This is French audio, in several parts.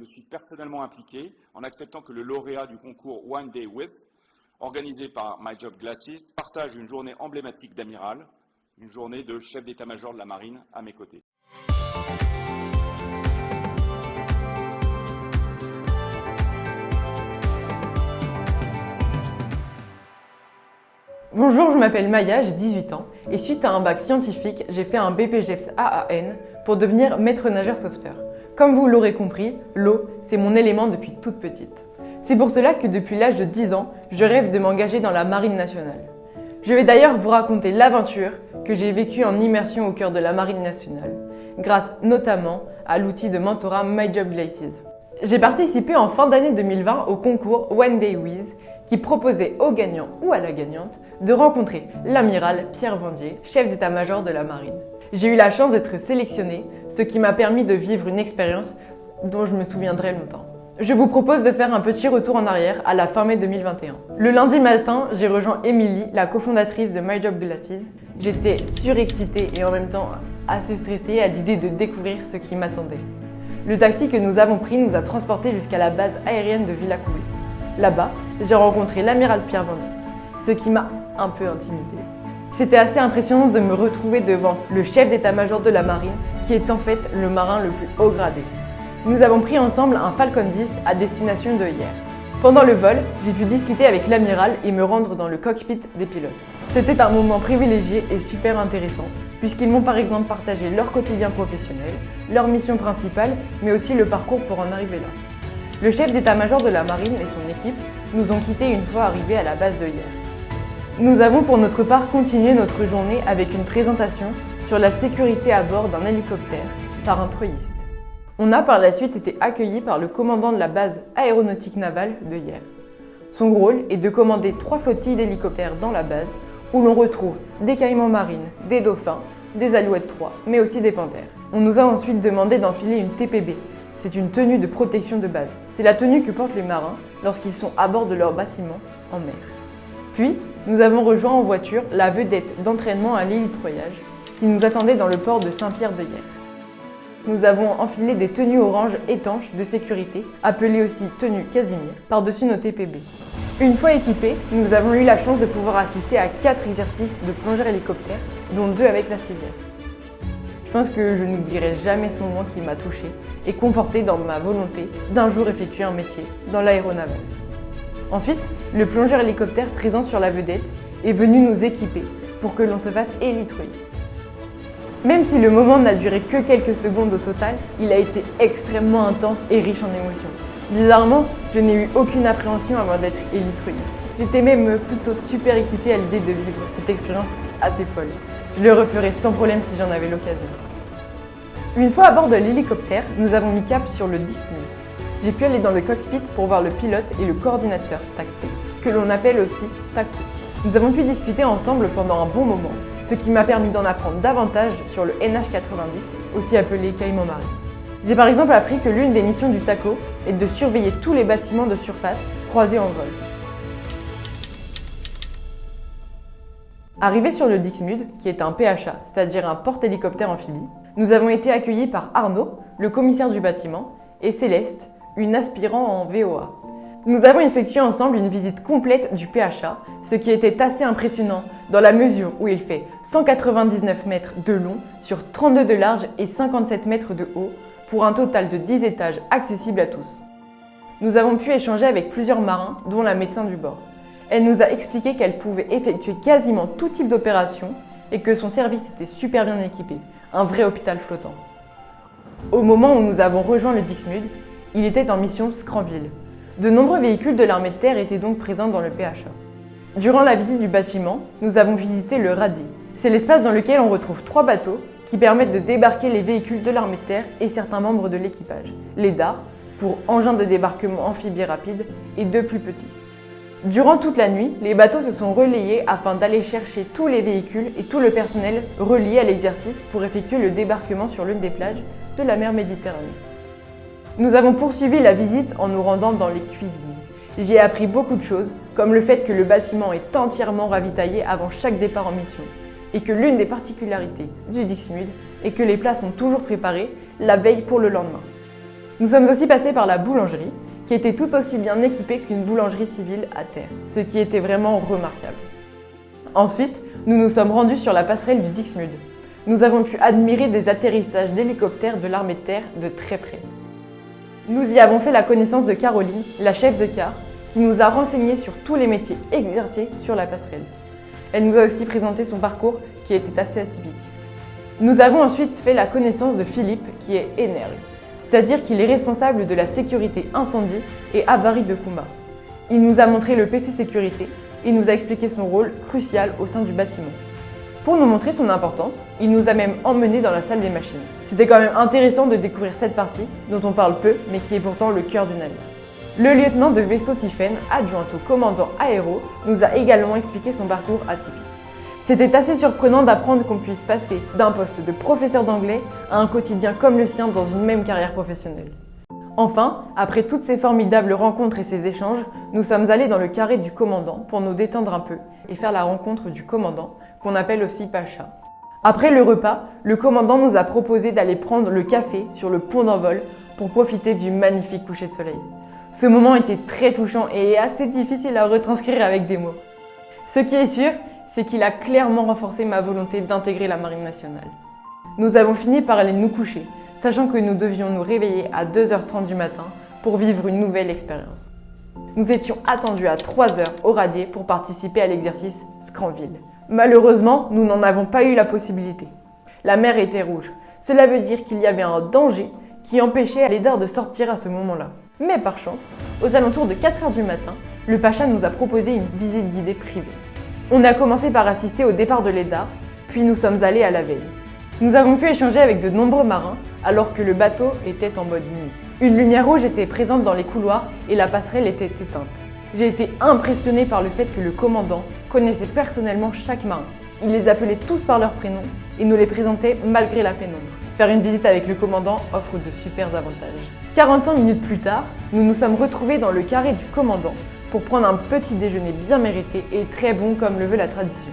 me suis personnellement impliqué en acceptant que le lauréat du concours One Day With, organisé par My Job Glasses, partage une journée emblématique d'amiral, une journée de chef d'état-major de la marine à mes côtés. Bonjour, je m'appelle Maya, j'ai 18 ans et suite à un bac scientifique, j'ai fait un BPGEPS AAN pour devenir maître nageur sauveteur. Comme vous l'aurez compris, l'eau, c'est mon élément depuis toute petite. C'est pour cela que depuis l'âge de 10 ans, je rêve de m'engager dans la Marine nationale. Je vais d'ailleurs vous raconter l'aventure que j'ai vécue en immersion au cœur de la Marine nationale, grâce notamment à l'outil de mentorat My Job Glasses. J'ai participé en fin d'année 2020 au concours One Day With, qui proposait aux gagnants ou à la gagnante de rencontrer l'amiral Pierre Vendier, chef d'état-major de la marine. J'ai eu la chance d'être sélectionnée, ce qui m'a permis de vivre une expérience dont je me souviendrai longtemps. Je vous propose de faire un petit retour en arrière à la fin mai 2021. Le lundi matin, j'ai rejoint Émilie, la cofondatrice de My Job Glasses. J'étais surexcitée et en même temps assez stressée à l'idée de découvrir ce qui m'attendait. Le taxi que nous avons pris nous a transportés jusqu'à la base aérienne de Villacoublay. Là-bas, j'ai rencontré l'amiral Pierre Vendier, ce qui m'a un peu intimidée. C'était assez impressionnant de me retrouver devant le chef d'état-major de la marine, qui est en fait le marin le plus haut gradé. Nous avons pris ensemble un Falcon 10 à destination de Hyères. Pendant le vol, j'ai pu discuter avec l'amiral et me rendre dans le cockpit des pilotes. C'était un moment privilégié et super intéressant, puisqu'ils m'ont par exemple partagé leur quotidien professionnel, leur mission principale, mais aussi le parcours pour en arriver là. Le chef d'état-major de la marine et son équipe nous ont quittés une fois arrivés à la base de Hyères. Nous avons pour notre part continué notre journée avec une présentation sur la sécurité à bord d'un hélicoptère par un treuilliste. On a par la suite été accueillis par le commandant de la base aéronautique navale de Hyères. Son rôle est de commander 3 flottilles d'hélicoptères dans la base où l'on retrouve des caïmans marines, des dauphins, des alouettes 3, mais aussi des panthères. On nous a ensuite demandé d'enfiler une TPB. C'est une tenue de protection de base. C'est la tenue que portent les marins lorsqu'ils sont à bord de leur bâtiment en mer. Puis, nous avons rejoint en voiture la vedette d'entraînement à l'hélitreuillage qui nous attendait dans le port de Saint-Pierre-de-Hyères. Nous avons enfilé des tenues orange étanches de sécurité, appelées aussi tenues Casimir, par-dessus nos TPB. Une fois équipés, nous avons eu la chance de pouvoir assister à 4 exercices de plongeur hélicoptère, dont 2 avec la civière. Je pense que je n'oublierai jamais ce moment qui m'a touchée et confortée dans ma volonté d'un jour effectuer un métier dans l'aéronaval. Ensuite, le plongeur hélicoptère présent sur la vedette est venu nous équiper pour que l'on se fasse élitruyer. Même si le moment n'a duré que quelques secondes au total, il a été extrêmement intense et riche en émotions. Bizarrement, je n'ai eu aucune appréhension avant d'être élitruée. J'étais même plutôt super excitée à l'idée de vivre cette expérience assez folle. Je le referais sans problème si j'en avais l'occasion. Une fois à bord de l'hélicoptère, nous avons mis cap sur le Dixmude. J'ai pu aller dans le cockpit pour voir le pilote et le coordinateur tactique, que l'on appelle aussi TACO. Nous avons pu discuter ensemble pendant un bon moment, ce qui m'a permis d'en apprendre davantage sur le NH90, aussi appelé caïman marin. J'ai par exemple appris que l'une des missions du TACO est de surveiller tous les bâtiments de surface croisés en vol. Arrivés sur le Dixmude, qui est un PHA, c'est-à-dire un porte-hélicoptère amphibie, nous avons été accueillis par Arnaud, le commissaire du bâtiment, et Céleste, une aspirant en VOA. Nous avons effectué ensemble une visite complète du PHA, ce qui était assez impressionnant dans la mesure où il fait 199 mètres de long sur 32 de large et 57 mètres de haut, pour un total de 10 étages accessibles à tous. Nous avons pu échanger avec plusieurs marins, dont la médecin du bord. Elle nous a expliqué qu'elle pouvait effectuer quasiment tout type d'opération et que son service était super bien équipé, un vrai hôpital flottant. Au moment où nous avons rejoint le Dixmude, il était en mission Scranville. De nombreux véhicules de l'armée de terre étaient donc présents dans le PHA. Durant la visite du bâtiment, nous avons visité le RADI. C'est l'espace dans lequel on retrouve 3 bateaux qui permettent de débarquer les véhicules de l'armée de terre et certains membres de l'équipage. Les DAR, pour engins de débarquement amphibie rapide, et 2 plus petits. Durant toute la nuit, les bateaux se sont relayés afin d'aller chercher tous les véhicules et tout le personnel relié à l'exercice pour effectuer le débarquement sur l'une des plages de la mer Méditerranée. Nous avons poursuivi la visite en nous rendant dans les cuisines. J'y ai appris beaucoup de choses, comme le fait que le bâtiment est entièrement ravitaillé avant chaque départ en mission, et que l'une des particularités du Dixmude est que les plats sont toujours préparés la veille pour le lendemain. Nous sommes aussi passés par la boulangerie, qui était tout aussi bien équipée qu'une boulangerie civile à terre, ce qui était vraiment remarquable. Ensuite, nous nous sommes rendus sur la passerelle du Dixmude. Nous avons pu admirer des atterrissages d'hélicoptères de l'armée de terre de très près. Nous y avons fait la connaissance de Caroline, la chef de car, qui nous a renseignés sur tous les métiers exercés sur la passerelle. Elle nous a aussi présenté son parcours qui était assez atypique. Nous avons ensuite fait la connaissance de Philippe, qui est énergue, c'est-à-dire qu'il est responsable de la sécurité incendie et avarie de combat. Il nous a montré le PC sécurité et nous a expliqué son rôle crucial au sein du bâtiment. Pour nous montrer son importance, il nous a même emmenés dans la salle des machines. C'était quand même intéressant de découvrir cette partie, dont on parle peu, mais qui est pourtant le cœur du navire. Le lieutenant de vaisseau Tiphaine, adjoint au commandant aéro, nous a également expliqué son parcours atypique. C'était assez surprenant d'apprendre qu'on puisse passer d'un poste de professeur d'anglais à un quotidien comme le sien dans une même carrière professionnelle. Enfin, après toutes ces formidables rencontres et ces échanges, nous sommes allés dans le carré du commandant pour nous détendre un peu et faire la rencontre du commandant, qu'on appelle aussi Pacha. Après le repas, le commandant nous a proposé d'aller prendre le café sur le pont d'envol pour profiter du magnifique coucher de soleil. Ce moment était très touchant et assez difficile à retranscrire avec des mots. Ce qui est sûr, c'est qu'il a clairement renforcé ma volonté d'intégrer la Marine nationale. Nous avons fini par aller nous coucher, sachant que nous devions nous réveiller à 2h30 du matin pour vivre une nouvelle expérience. Nous étions attendus à 3h au radier pour participer à l'exercice Scranville. Malheureusement, nous n'en avons pas eu la possibilité. La mer était rouge. Cela veut dire qu'il y avait un danger qui empêchait les dards de sortir à ce moment-là. Mais par chance, aux alentours de 4h du matin, le Pacha nous a proposé une visite guidée privée. On a commencé par assister au départ de l'Edar, puis nous sommes allés à la veille. Nous avons pu échanger avec de nombreux marins alors que le bateau était en mode nuit. Une lumière rouge était présente dans les couloirs et la passerelle était éteinte. J'ai été impressionnée par le fait que le commandant connaissait personnellement chaque marin. Il les appelait tous par leur prénom et nous les présentait malgré la pénombre. Faire une visite avec le commandant offre de super avantages. 45 minutes plus tard, nous nous sommes retrouvés dans le carré du commandant pour prendre un petit déjeuner bien mérité et très bon comme le veut la tradition.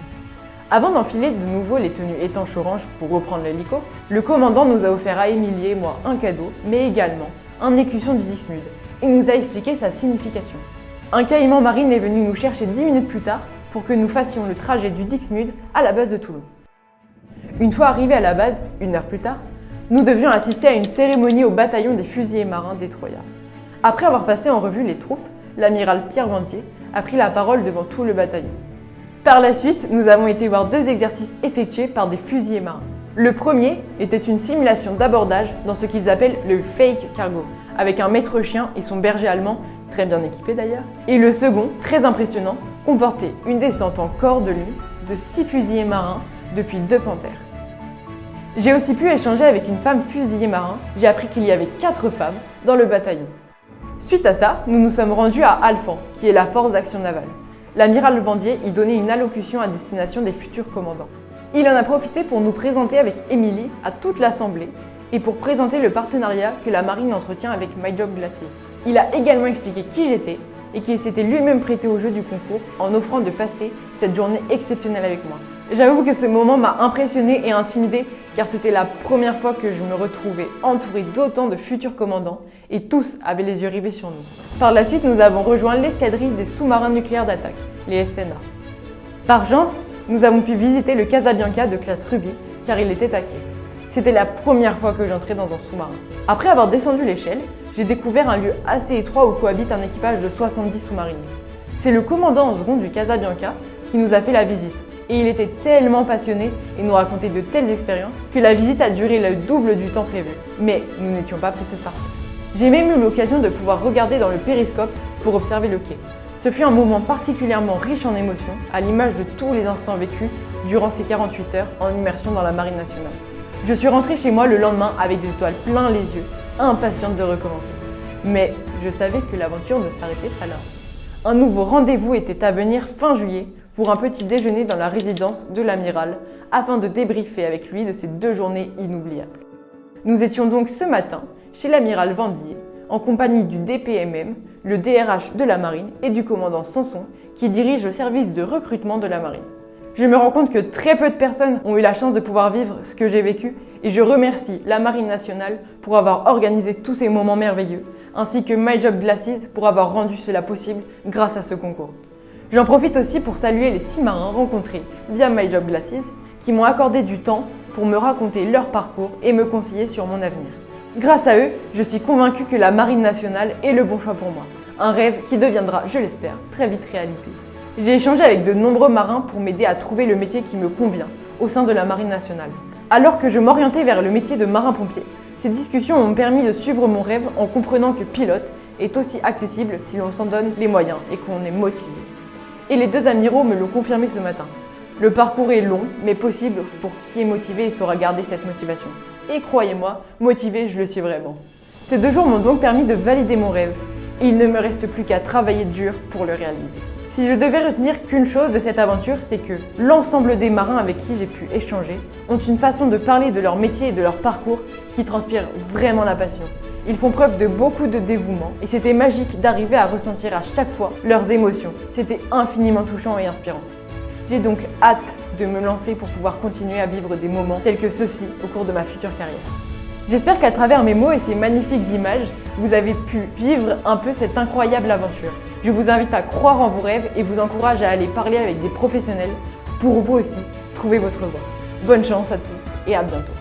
Avant d'enfiler de nouveau les tenues étanches orange pour reprendre l'hélico, le commandant nous a offert à Émilie et moi un cadeau, mais également un écusson du Dixmude. Il nous a expliqué sa signification. Un caïman marine est venu nous chercher 10 minutes plus tard pour que nous fassions le trajet du Dixmude à la base de Toulon. Une fois arrivés à la base, 1 heure plus tard, nous devions assister à une cérémonie au bataillon des fusiliers marins des Troyas. Après avoir passé en revue les troupes, l'amiral Pierre Vendier a pris la parole devant tout le bataillon. Par la suite, nous avons été voir 2 exercices effectués par des fusiliers marins. Le premier était une simulation d'abordage dans ce qu'ils appellent le fake cargo, avec un maître chien et son berger allemand, très bien équipé d'ailleurs. Et le second, très impressionnant, comportait une descente en corde lisse de 6 fusiliers marins depuis 2 panthères. J'ai aussi pu échanger avec une femme fusilier marin. J'ai appris qu'il y avait 4 femmes dans le bataillon. Suite à ça, nous nous sommes rendus à Alphen, qui est la force d'action navale. L'amiral Vendier y donnait une allocution à destination des futurs commandants. Il en a profité pour nous présenter avec Émilie à toute l'assemblée et pour présenter le partenariat que la marine entretient avec My Job Glasses. Il a également expliqué qui j'étais et qu'il s'était lui-même prêté au jeu du concours en offrant de passer cette journée exceptionnelle avec moi. J'avoue que ce moment m'a impressionnée et intimidée car c'était la première fois que je me retrouvais entourée d'autant de futurs commandants et tous avaient les yeux rivés sur nous. Par la suite, nous avons rejoint l'escadrille des sous-marins nucléaires d'attaque, les SNA. Par chance, nous avons pu visiter le Casabianca de classe Ruby car il était à quai. C'était la première fois que j'entrais dans un sous-marin. Après avoir descendu l'échelle, j'ai découvert un lieu assez étroit où cohabite un équipage de 70 sous-mariniers. C'est le commandant en second du Casabianca qui nous a fait la visite. Et il était tellement passionné et nous racontait de telles expériences que la visite a duré le double du temps prévu. Mais nous n'étions pas pressés de partir. J'ai même eu l'occasion de pouvoir regarder dans le périscope pour observer le quai. Ce fut un moment particulièrement riche en émotions, à l'image de tous les instants vécus durant ces 48 heures en immersion dans la Marine nationale. Je suis rentrée chez moi le lendemain avec des étoiles plein les yeux, impatiente de recommencer. Mais je savais que l'aventure ne s'arrêtait pas là. Un nouveau rendez-vous était à venir fin juillet pour un petit déjeuner dans la résidence de l'amiral afin de débriefer avec lui de ces 2 journées inoubliables. Nous étions donc ce matin chez l'amiral Vendier en compagnie du DPMM, le DRH de la marine et du commandant Sanson qui dirige le service de recrutement de la marine. Je me rends compte que très peu de personnes ont eu la chance de pouvoir vivre ce que j'ai vécu et je remercie la Marine nationale pour avoir organisé tous ces moments merveilleux, ainsi que My Job Glasses pour avoir rendu cela possible grâce à ce concours. J'en profite aussi pour saluer les 6 marins rencontrés via My Job Glasses qui m'ont accordé du temps pour me raconter leur parcours et me conseiller sur mon avenir. Grâce à eux, je suis convaincue que la Marine nationale est le bon choix pour moi. Un rêve qui deviendra, je l'espère, très vite réalité. J'ai échangé avec de nombreux marins pour m'aider à trouver le métier qui me convient au sein de la Marine nationale. Alors que je m'orientais vers le métier de marin-pompier, ces discussions m'ont permis de suivre mon rêve en comprenant que pilote est aussi accessible si l'on s'en donne les moyens et qu'on est motivé. Et les 2 amiraux me l'ont confirmé ce matin. Le parcours est long, mais possible pour qui est motivé et saura garder cette motivation. Et croyez-moi, motivé, je le suis vraiment. Ces 2 jours m'ont donc permis de valider mon rêve. Et il ne me reste plus qu'à travailler dur pour le réaliser. Si je devais retenir qu'une chose de cette aventure, c'est que l'ensemble des marins avec qui j'ai pu échanger ont une façon de parler de leur métier et de leur parcours qui transpire vraiment la passion. Ils font preuve de beaucoup de dévouement et c'était magique d'arriver à ressentir à chaque fois leurs émotions. C'était infiniment touchant et inspirant. J'ai donc hâte de me lancer pour pouvoir continuer à vivre des moments tels que ceux-ci au cours de ma future carrière. J'espère qu'à travers mes mots et ces magnifiques images, vous avez pu vivre un peu cette incroyable aventure. Je vous invite à croire en vos rêves et vous encourage à aller parler avec des professionnels pour vous aussi trouver votre voie. Bonne chance à tous et à bientôt.